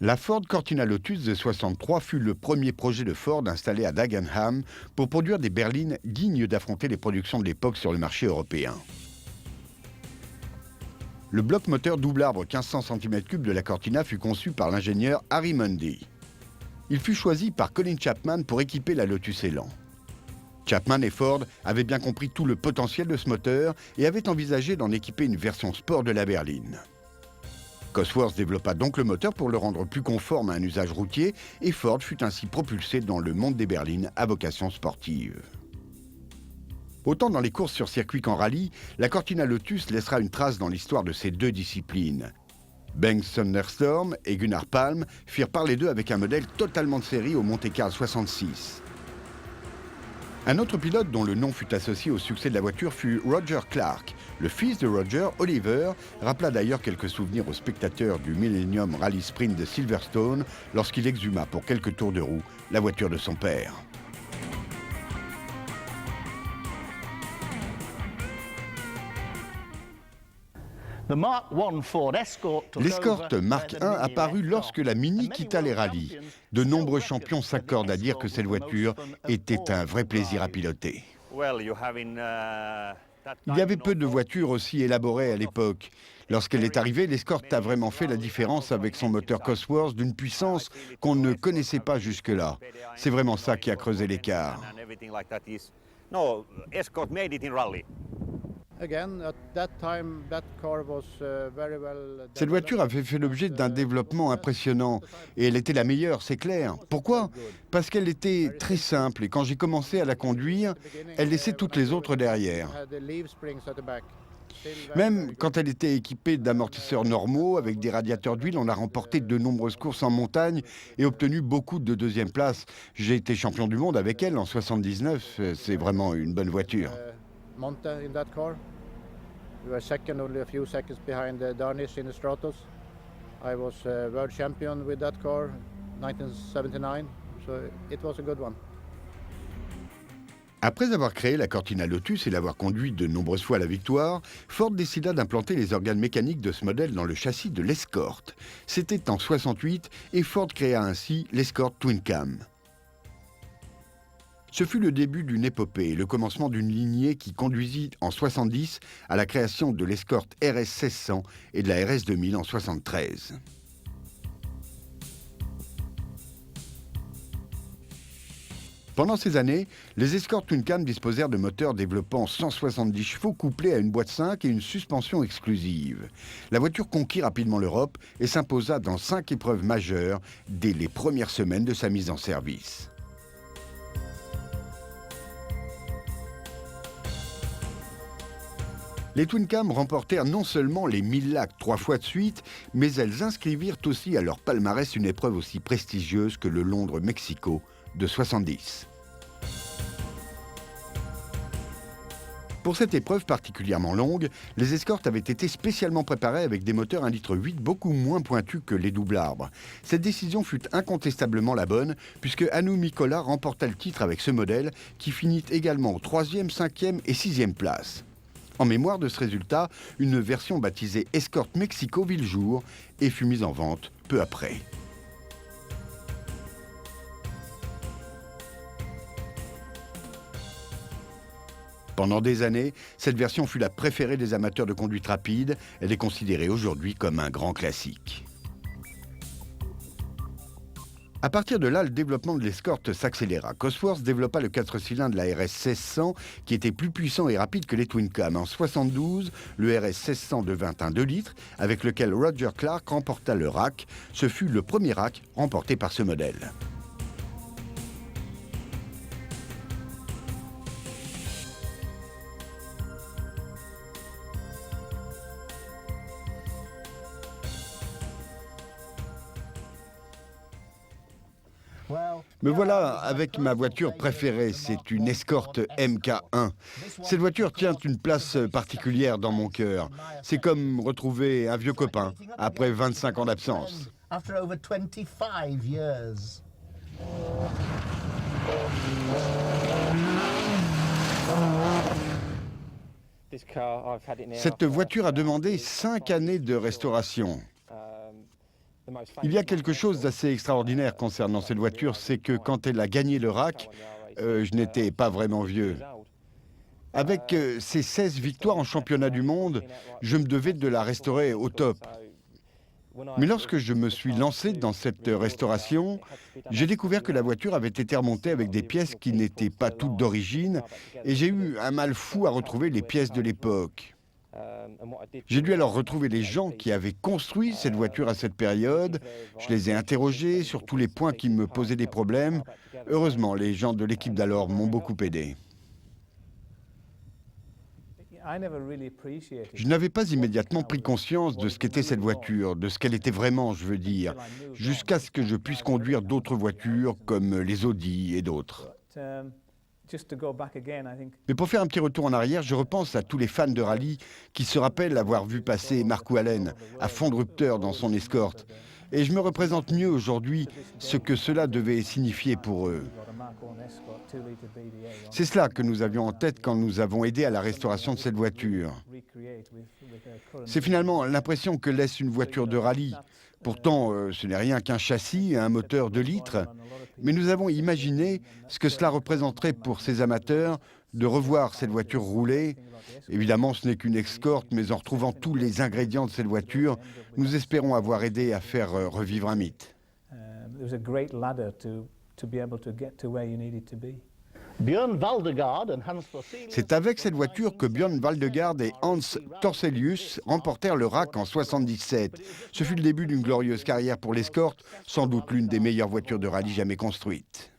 La Ford Cortina Lotus de 63 fut le premier projet de Ford installé à Dagenham pour produire des berlines dignes d'affronter les productions de l'époque sur le marché européen. Le bloc moteur double arbre 1500 cm3 de la Cortina fut conçu par l'ingénieur Harry Mundy. Il fut choisi par Colin Chapman pour équiper la Lotus Elan. Chapman et Ford avaient bien compris tout le potentiel de ce moteur et avaient envisagé d'en équiper une version sport de la berline. Cosworth développa donc le moteur pour le rendre plus conforme à un usage routier et Ford fut ainsi propulsé dans le monde des berlines à vocation sportive. Autant dans les courses sur circuit qu'en rallye, la Cortina Lotus laissera une trace dans l'histoire de ces deux disciplines. Bengt Thunderstorm et Gunnar Palm firent part les deux avec un modèle totalement de série au Monte-Carlo 66. Un autre pilote dont le nom fut associé au succès de la voiture fut Roger Clark. Le fils de Roger, Oliver, rappela d'ailleurs quelques souvenirs aux spectateurs du Millennium Rally Sprint de Silverstone lorsqu'il exhuma pour quelques tours de roue la voiture de son père. L'Escort Mark I apparut lorsque la Mini quitta les rallyes. De nombreux champions s'accordent à dire que cette voiture était un vrai plaisir à piloter. Il y avait peu de voitures aussi élaborées à l'époque. Lorsqu'elle est arrivée, l'Escort a vraiment fait la différence avec son moteur Cosworth d'une puissance qu'on ne connaissait pas jusque-là. C'est vraiment ça qui a creusé l'écart. Cette voiture avait fait l'objet d'un développement impressionnant et elle était la meilleure, c'est clair. Pourquoi? Parce qu'elle était très simple et quand j'ai commencé à la conduire, elle laissait toutes les autres derrière. Même quand elle était équipée d'amortisseurs normaux avec des radiateurs d'huile, on a remporté de nombreuses courses en montagne et obtenu beaucoup de deuxième place. J'ai été champion du monde avec elle en 79, c'est vraiment une bonne voiture. We were second, only a few seconds behind Darnish in the Stratos. I was world champion with that car, 1979, so it was a good one. Après avoir créé la Cortina Lotus et l'avoir conduite de nombreuses fois à la victoire, Ford décida d'implanter les organes mécaniques de ce modèle dans le châssis de l'Escort. C'était en 68 et Ford créa ainsi l'Escort Twin Cam. Ce fut le début d'une épopée et le commencement d'une lignée qui conduisit en 70 à la création de l'Escort RS 1600 et de la RS 2000 en 73. Pendant ces années, les Escort Twin Cam disposèrent de moteurs développant 170 chevaux couplés à une boîte 5 et une suspension exclusive. La voiture conquit rapidement l'Europe et s'imposa dans 5 épreuves majeures dès les premières semaines de sa mise en service. Les Twin Cam remportèrent non seulement les 1000 lacs 3 fois de suite, mais elles inscrivirent aussi à leur palmarès une épreuve aussi prestigieuse que le Londres-Mexico de 70. Pour cette épreuve particulièrement longue, les Escort avaient été spécialement préparés avec des moteurs 1,8 litre beaucoup moins pointus que les double arbres. Cette décision fut incontestablement la bonne, puisque Hannu Mikkola remporta le titre avec ce modèle, qui finit également aux 3e, 5e et 6e places. En mémoire de ce résultat, une version baptisée Escort Mexico vit le jour et fut mise en vente peu après. Pendant des années, cette version fut la préférée des amateurs de conduite rapide. Elle est considérée aujourd'hui comme un grand classique. À partir de là, le développement de l'Escort s'accéléra. Cosworth développa le 4 cylindres de la RS 1600 qui était plus puissant et rapide que les Twin Cam. En 72, le RS 1600 devint un 2 litres avec lequel Roger Clark remporta le rack. Ce fut le premier rack remporté par ce modèle. Me voilà avec ma voiture préférée, c'est une Escort MK1. Cette voiture tient une place particulière dans mon cœur. C'est comme retrouver un vieux copain après 25 ans d'absence. Cette voiture a demandé 5 années de restauration. Il y a quelque chose d'assez extraordinaire concernant cette voiture, c'est que quand elle a gagné le RAC, je n'étais pas vraiment vieux. Avec ses 16 victoires en championnat du monde, je me devais de la restaurer au top. Mais lorsque je me suis lancé dans cette restauration, j'ai découvert que la voiture avait été remontée avec des pièces qui n'étaient pas toutes d'origine et j'ai eu un mal fou à retrouver les pièces de l'époque. J'ai dû alors retrouver les gens qui avaient construit cette voiture à cette période. Je les ai interrogés sur tous les points qui me posaient des problèmes. Heureusement, les gens de l'équipe d'alors m'ont beaucoup aidé. Je n'avais pas immédiatement pris conscience de ce qu'était cette voiture, de ce qu'elle était vraiment, je veux dire, jusqu'à ce que je puisse conduire d'autres voitures comme les Audi et d'autres. Mais pour faire un petit retour en arrière, je repense à tous les fans de rallye qui se rappellent avoir vu passer Marco Allen à fond de rupteur dans son escorte. Et je me représente mieux aujourd'hui ce que cela devait signifier pour eux. C'est cela que nous avions en tête quand nous avons aidé à la restauration de cette voiture. C'est finalement l'impression que laisse une voiture de rallye. Pourtant, ce n'est rien qu'un châssis et un moteur 2 litres. Mais nous avons imaginé ce que cela représenterait pour ces amateurs de revoir cette voiture rouler. Évidemment, ce n'est qu'une escorte, mais en retrouvant tous les ingrédients de cette voiture, nous espérons avoir aidé à faire revivre un mythe. C'est avec cette voiture que Björn Waldegard et Hans Torselius remportèrent le RAC en 1977. Ce fut le début d'une glorieuse carrière pour l'escorte, sans doute l'une des meilleures voitures de rallye jamais construites.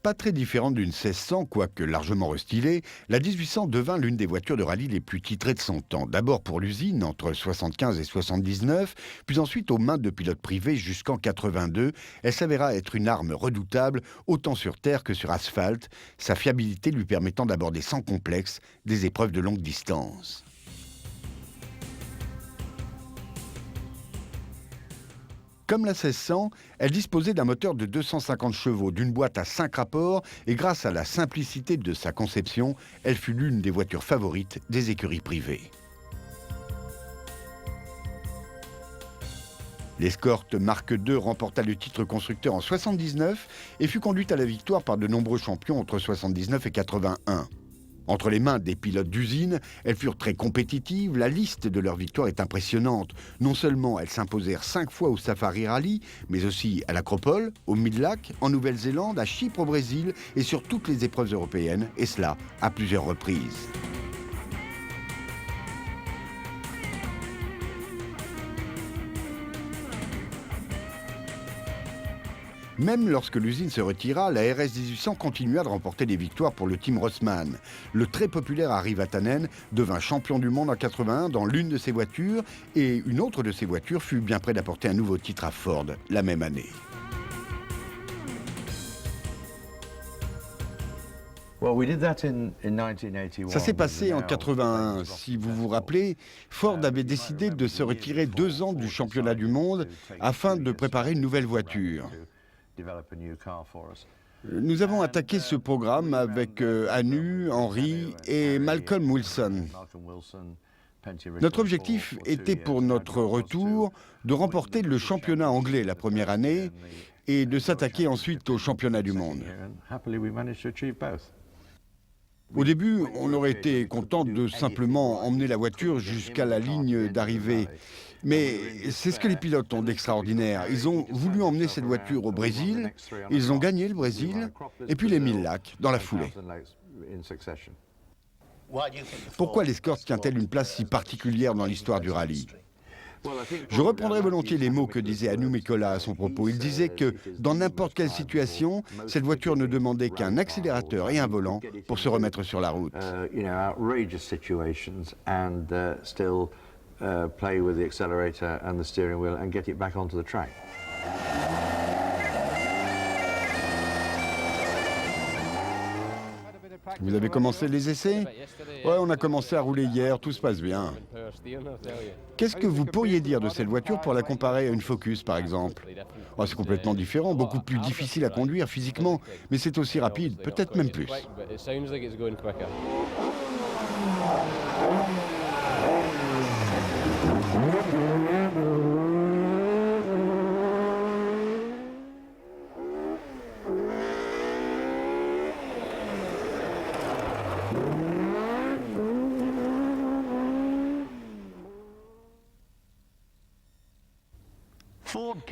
Pas très différente d'une 1600, quoique largement restylée, la 1800 devint l'une des voitures de rallye les plus titrées de son temps. D'abord pour l'usine, entre 75 et 79, puis ensuite aux mains de pilotes privés jusqu'en 82. Elle s'avéra être une arme redoutable, autant sur terre que sur asphalte, sa fiabilité lui permettant d'aborder sans complexe des épreuves de longue distance. Comme la 1600, elle disposait d'un moteur de 250 chevaux, d'une boîte à 5 rapports et grâce à la simplicité de sa conception, elle fut l'une des voitures favorites des écuries privées. L'Escort Mark II remporta le titre constructeur en 1979 et fut conduite à la victoire par de nombreux champions entre 1979 et 81. Entre les mains des pilotes d'usine, elles furent très compétitives. La liste de leurs victoires est impressionnante. Non seulement elles s'imposèrent 5 fois au Safari Rally, mais aussi à l'Acropole, au Midlac, en Nouvelle-Zélande, à Chypre au Brésil et sur toutes les épreuves européennes, et cela à plusieurs reprises. Même lorsque l'usine se retira, la RS 1800 continua de remporter des victoires pour le team Rossmann. Le très populaire Harry Vatanen devint champion du monde en 81 dans l'une de ses voitures et une autre de ses voitures fut bien près d'apporter un nouveau titre à Ford la même année. Ça s'est passé en 81. Si vous vous rappelez, Ford avait décidé de se retirer 2 ans du championnat du monde afin de préparer une nouvelle voiture. Nous avons attaqué ce programme avec Anu, Henry et Malcolm Wilson. Notre objectif était pour notre retour de remporter le championnat anglais la première année et de s'attaquer ensuite au championnat du monde. Au début, on aurait été content de simplement emmener la voiture jusqu'à la ligne d'arrivée. Mais c'est ce que les pilotes ont d'extraordinaire. Ils ont voulu emmener cette voiture au Brésil, ils ont gagné le Brésil, et puis les 1000 lacs dans la foulée. Pourquoi l'Escort tient-elle une place si particulière dans l'histoire du rallye ? Je reprendrai volontiers les mots que disait Anu Mikkola à son propos. Il disait que dans n'importe quelle situation, cette voiture ne demandait qu'un accélérateur et un volant pour se remettre sur la route. Play with the accelerator and the steering wheel and get it back onto the track. Vous avez commencé les essais ? Ouais, on a commencé à rouler hier, tout se passe bien. Qu'est-ce que vous pourriez dire de cette voiture pour la comparer à une Focus, par exemple ? Oh, c'est complètement différent, beaucoup plus difficile à conduire physiquement, mais c'est aussi rapide, peut-être même plus.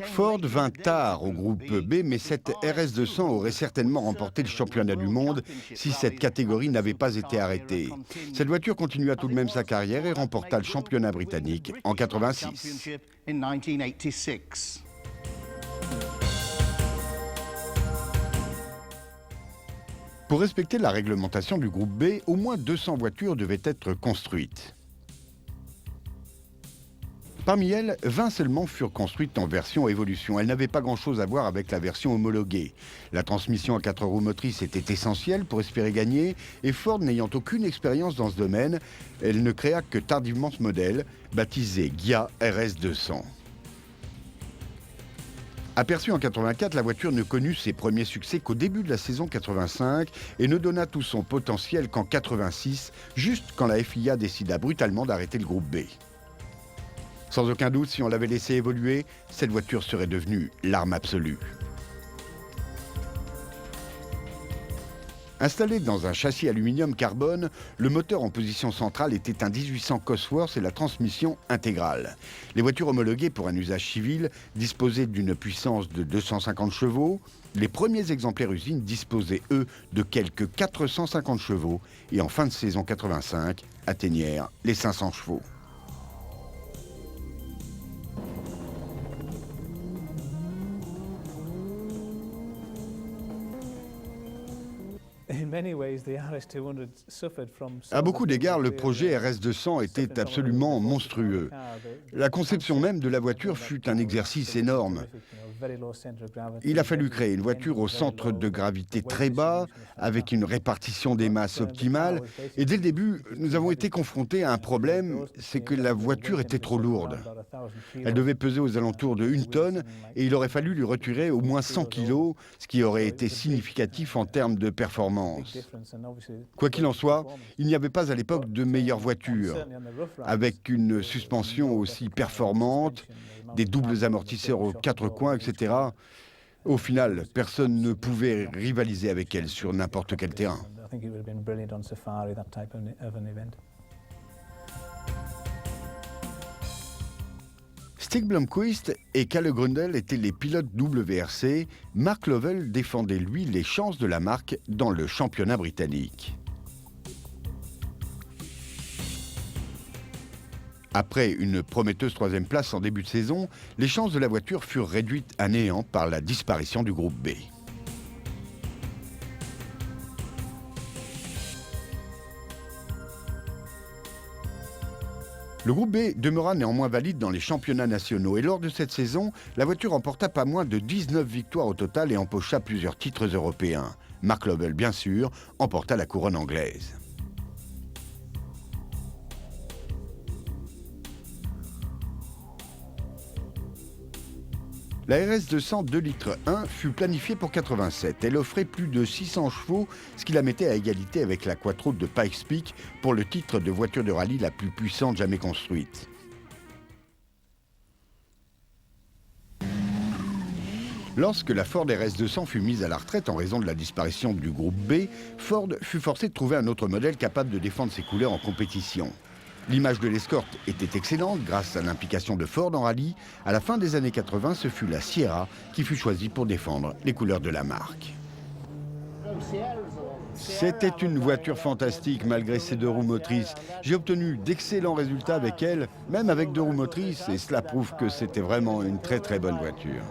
Ford vint tard au groupe B, mais cette RS200 aurait certainement remporté le championnat du monde si cette catégorie n'avait pas été arrêtée. Cette voiture continua tout de même sa carrière et remporta le championnat britannique en 86. Pour respecter la réglementation du groupe B, au moins 200 voitures devaient être construites. Parmi elles, 20 seulement furent construites en version évolution. Elles n'avaient pas grand-chose à voir avec la version homologuée. La transmission à 4 roues motrices était essentielle pour espérer gagner, et Ford n'ayant aucune expérience dans ce domaine, elle ne créa que tardivement ce modèle, baptisé Ghia RS200. Aperçue en 84, la voiture ne connut ses premiers succès qu'au début de la saison 85 et ne donna tout son potentiel qu'en 86, juste quand la FIA décida brutalement d'arrêter le groupe B. Sans aucun doute, si on l'avait laissé évoluer, cette voiture serait devenue l'arme absolue. Installé dans un châssis aluminium-carbone, le moteur en position centrale était un 1800 Cosworth et la transmission intégrale. Les voitures homologuées pour un usage civil disposaient d'une puissance de 250 chevaux. Les premiers exemplaires usines disposaient, eux, de quelques 450 chevaux et en fin de saison 85 atteignèrent les 500 chevaux. À beaucoup d'égards, le projet RS200 était absolument monstrueux. La conception même de la voiture fut un exercice énorme. Il a fallu créer une voiture au centre de gravité très bas, avec une répartition des masses optimale. Et dès le début, nous avons été confrontés à un problème, c'est que la voiture était trop lourde. Elle devait peser aux alentours de 1 tonne et il aurait fallu lui retirer au moins 100 kilos, ce qui aurait été significatif en termes de performance. Quoi qu'il en soit, il n'y avait pas à l'époque de meilleure voiture. Avec une suspension aussi performante, des doubles amortisseurs aux 4 coins, etc. Au final, personne ne pouvait rivaliser avec elle sur n'importe quel terrain. Stig Blomqvist et Kalle Grundel étaient les pilotes WRC. Mark Lovell défendait, lui, les chances de la marque dans le championnat britannique. Après une prometteuse 3e place en début de saison, les chances de la voiture furent réduites à néant par la disparition du groupe B. Le groupe B demeura néanmoins valide dans les championnats nationaux et lors de cette saison, la voiture remporta pas moins de 19 victoires au total et empocha plusieurs titres européens. Mark Lovell, bien sûr, emporta la couronne anglaise. La RS200 2 litres 1 fut planifiée pour 87. Elle offrait plus de 600 chevaux, ce qui la mettait à égalité avec la Quattro de Pikes Peak pour le titre de voiture de rallye la plus puissante jamais construite. Lorsque la Ford RS200 fut mise à la retraite en raison de la disparition du groupe B, Ford fut forcé de trouver un autre modèle capable de défendre ses couleurs en compétition. L'image de l'Escort était excellente grâce à l'implication de Ford en rallye. À la fin des années 80, ce fut la Sierra qui fut choisie pour défendre les couleurs de la marque. C'était une voiture fantastique malgré ses 2 roues motrices. J'ai obtenu d'excellents résultats avec elle, même avec 2 roues motrices, et cela prouve que c'était vraiment une très très bonne voiture.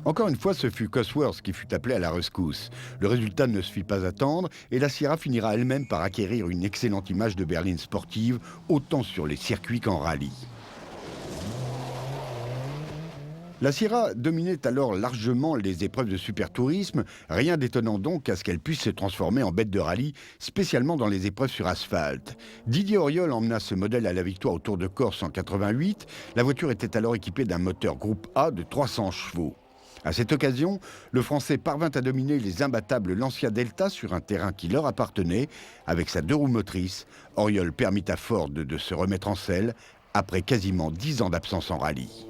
Encore une fois, ce fut Cosworth qui fut appelé à la rescousse. Le résultat ne se fit pas attendre et la Sierra finira elle-même par acquérir une excellente image de berline sportive, autant sur les circuits qu'en rallye. La Sierra dominait alors largement les épreuves de supertourisme, rien d'étonnant donc à ce qu'elle puisse se transformer en bête de rallye, spécialement dans les épreuves sur asphalte. Didier Auriol emmena ce modèle à la victoire au Tour de Corse en 88. La voiture était alors équipée d'un moteur groupe A de 300 chevaux. À cette occasion, le Français parvint à dominer les imbattables Lancia Delta sur un terrain qui leur appartenait. Avec sa 2 roues motrices, Auriol permit à Ford de se remettre en selle après quasiment 10 ans d'absence en rallye.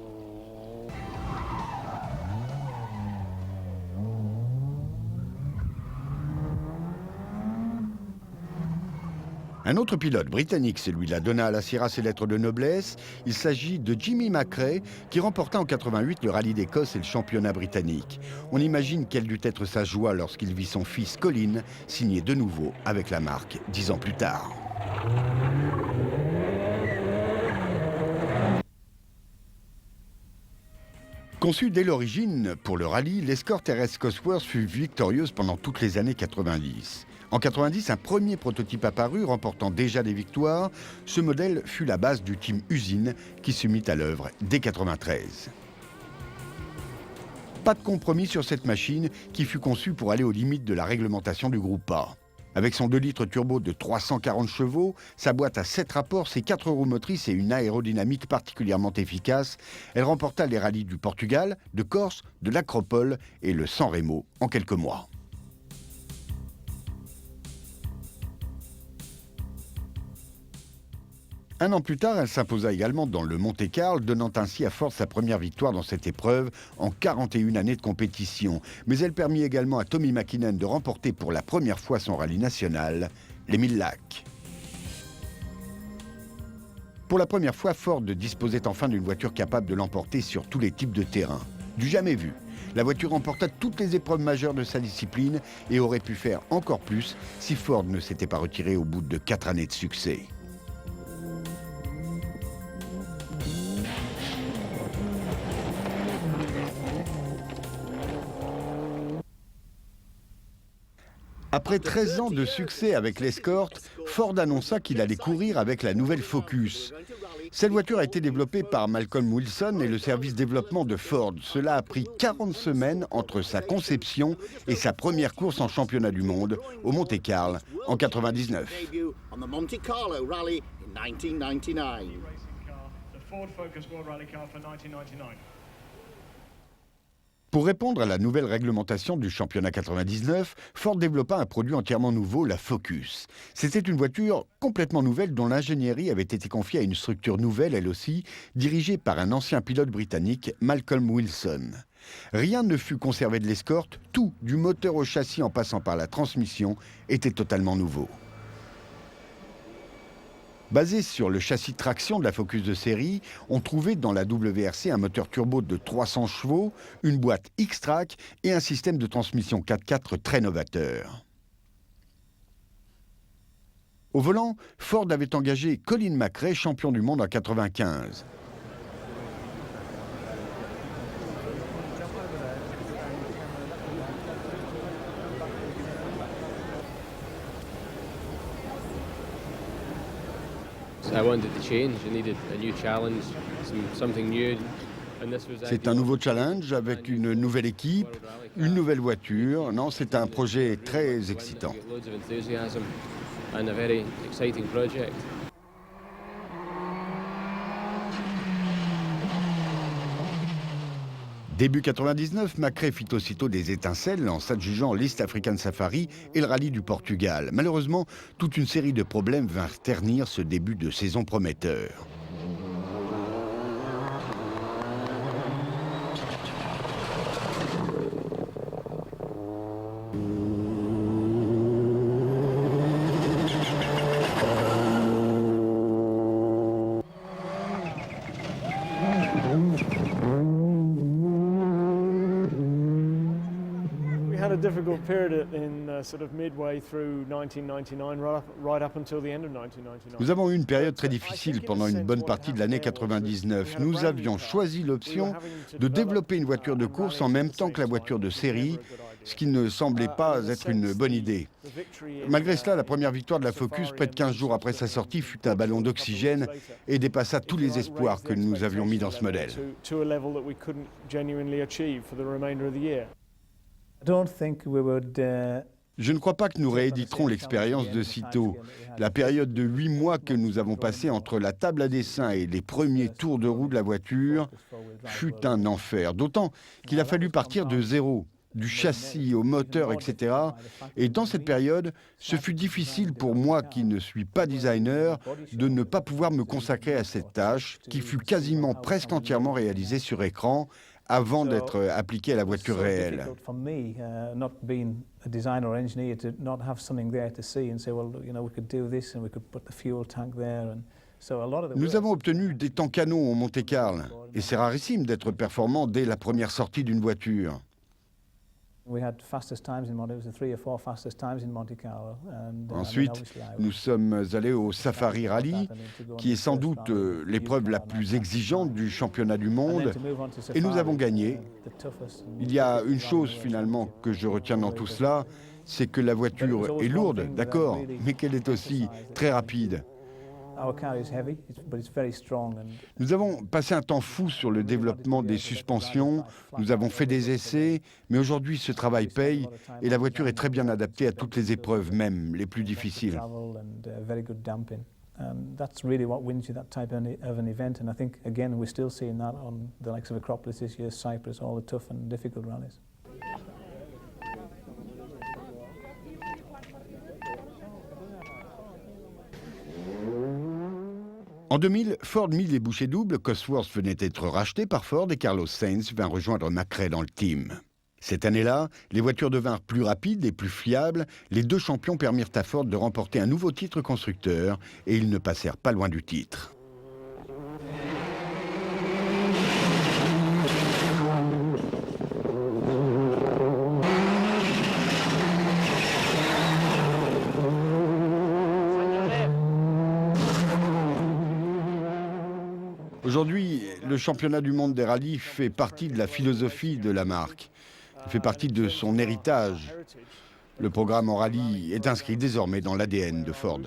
Un autre pilote britannique, celui-là, donna à la Sierra ses lettres de noblesse. Il s'agit de Jimmy McRae, qui remporta en 88 le rallye d'Écosse et le championnat britannique. On imagine quelle dut être sa joie lorsqu'il vit son fils Colin signer de nouveau avec la marque 10 ans plus tard. Conçue dès l'origine pour le rallye, l'escorte RS Cosworth fut victorieuse pendant toutes les années 90. En 90, un premier prototype apparut, remportant déjà des victoires. Ce modèle fut la base du team Usine qui se mit à l'œuvre dès 93. Pas de compromis sur cette machine qui fut conçue pour aller aux limites de la réglementation du groupe A. Avec son 2 litres turbo de 340 chevaux, sa boîte à 7 rapports, ses 4 roues motrices et une aérodynamique particulièrement efficace, elle remporta les rallyes du Portugal, de Corse, de l'Acropole et le San Remo en quelques mois. Un an plus tard, elle s'imposa également dans le Monte-Carlo, donnant ainsi à Ford sa première victoire dans cette épreuve en 41 années de compétition. Mais elle permit également à Tommy Mäkinen de remporter pour la première fois son rallye national, les 1000 lacs. Pour la première fois, Ford disposait enfin d'une voiture capable de l'emporter sur tous les types de terrain. Du jamais vu. La voiture remporta toutes les épreuves majeures de sa discipline et aurait pu faire encore plus si Ford ne s'était pas retiré au bout de 4 années de succès. Après 13 ans de succès avec l'Escort, Ford annonça qu'il allait courir avec la nouvelle Focus. Cette voiture a été développée par Malcolm Wilson et le service développement de Ford. Cela a pris 40 semaines entre sa conception et sa première course en championnat du monde au Monte-Carlo en 99. Pour répondre à la nouvelle réglementation du championnat 99, Ford développa un produit entièrement nouveau, la Focus. C'était une voiture complètement nouvelle dont l'ingénierie avait été confiée à une structure nouvelle, elle aussi, dirigée par un ancien pilote britannique, Malcolm Wilson. Rien ne fut conservé de l'Escort, tout, du moteur au châssis en passant par la transmission, était totalement nouveau. Basé sur le châssis de traction de la Focus de série, on trouvait dans la WRC un moteur turbo de 300 chevaux, une boîte X-Track et un système de transmission 4x4 très novateur. Au volant, Ford avait engagé Colin McRae, champion du monde en 1995. C'est un nouveau challenge avec une nouvelle équipe, une nouvelle voiture. Non, c'est un projet très excitant. Début 99, McRae fit aussitôt des étincelles en s'adjugeant l'East African Safari et le rallye du Portugal. Malheureusement, toute une série de problèmes vinrent ternir ce début de saison prometteur. had a difficult period in sort of midway through 1999, right up until the end of 1999. Nous avons eu une période très difficile pendant une bonne partie de l'année 99. Nous avions choisi l'option de développer une voiture de course en même temps que la voiture de série, ce qui ne semblait pas être une bonne idée. Malgré cela, la première victoire de la Focus, près de 15 jours après sa sortie, fut un ballon d'oxygène et dépassa tous les espoirs que nous avions mis dans ce modèle. Je ne crois pas que nous rééditerons l'expérience de sitôt. La période de 8 mois que nous avons passée entre la table à dessin et les premiers tours de roue de la voiture fut un enfer. D'autant qu'il a fallu partir de zéro, du châssis au moteur, etc. Et dans cette période, ce fut difficile pour moi, qui ne suis pas designer, de ne pas pouvoir me consacrer à cette tâche, qui fut quasiment presque entièrement réalisée sur écran, avant d'être appliqué à la voiture réelle. For me, not being a designer or engineer, to not have something there to see and say, well, you know, we could do this and we could put the fuel tank there. And so a lot of the Nous avons obtenu des temps canons au Monte-Carlo, et c'est rarissime d'être performant dès la première sortie d'une voiture. We had fastest times in Monte. It was the 3 or 4 fastest times in Monte Carlo. And, Ensuite, nous sommes allés au Safari Rally, qui est sans doute l'épreuve la plus exigeante du championnat du monde, et nous avons gagné. Il y a une chose finalement que je retiens dans tout cela, c'est que la voiture est lourde, d'accord, mais qu'elle est aussi très rapide. Nous avons passé un temps fou sur le développement des suspensions, nous avons fait des essais, mais aujourd'hui ce travail paye et la voiture est très bien adaptée à toutes les épreuves, même les plus difficiles. That's really what wins you that type of an event, and I think again we're still seeing that on the likes of Acropolis this year, Cyprus, all the tough and difficult rallies. En 2000, Ford mit les bouchées doubles, Cosworth venait d'être racheté par Ford et Carlos Sainz vint rejoindre McRae dans le team. Cette année-là, les voitures devinrent plus rapides et plus fiables. Les deux champions permirent à Ford de remporter un nouveau titre constructeur et ils ne passèrent pas loin du titre. Aujourd'hui, le championnat du monde des rallyes fait partie de la philosophie de la marque. Il fait partie de son héritage. Le programme en rallye est inscrit désormais dans l'ADN de Ford.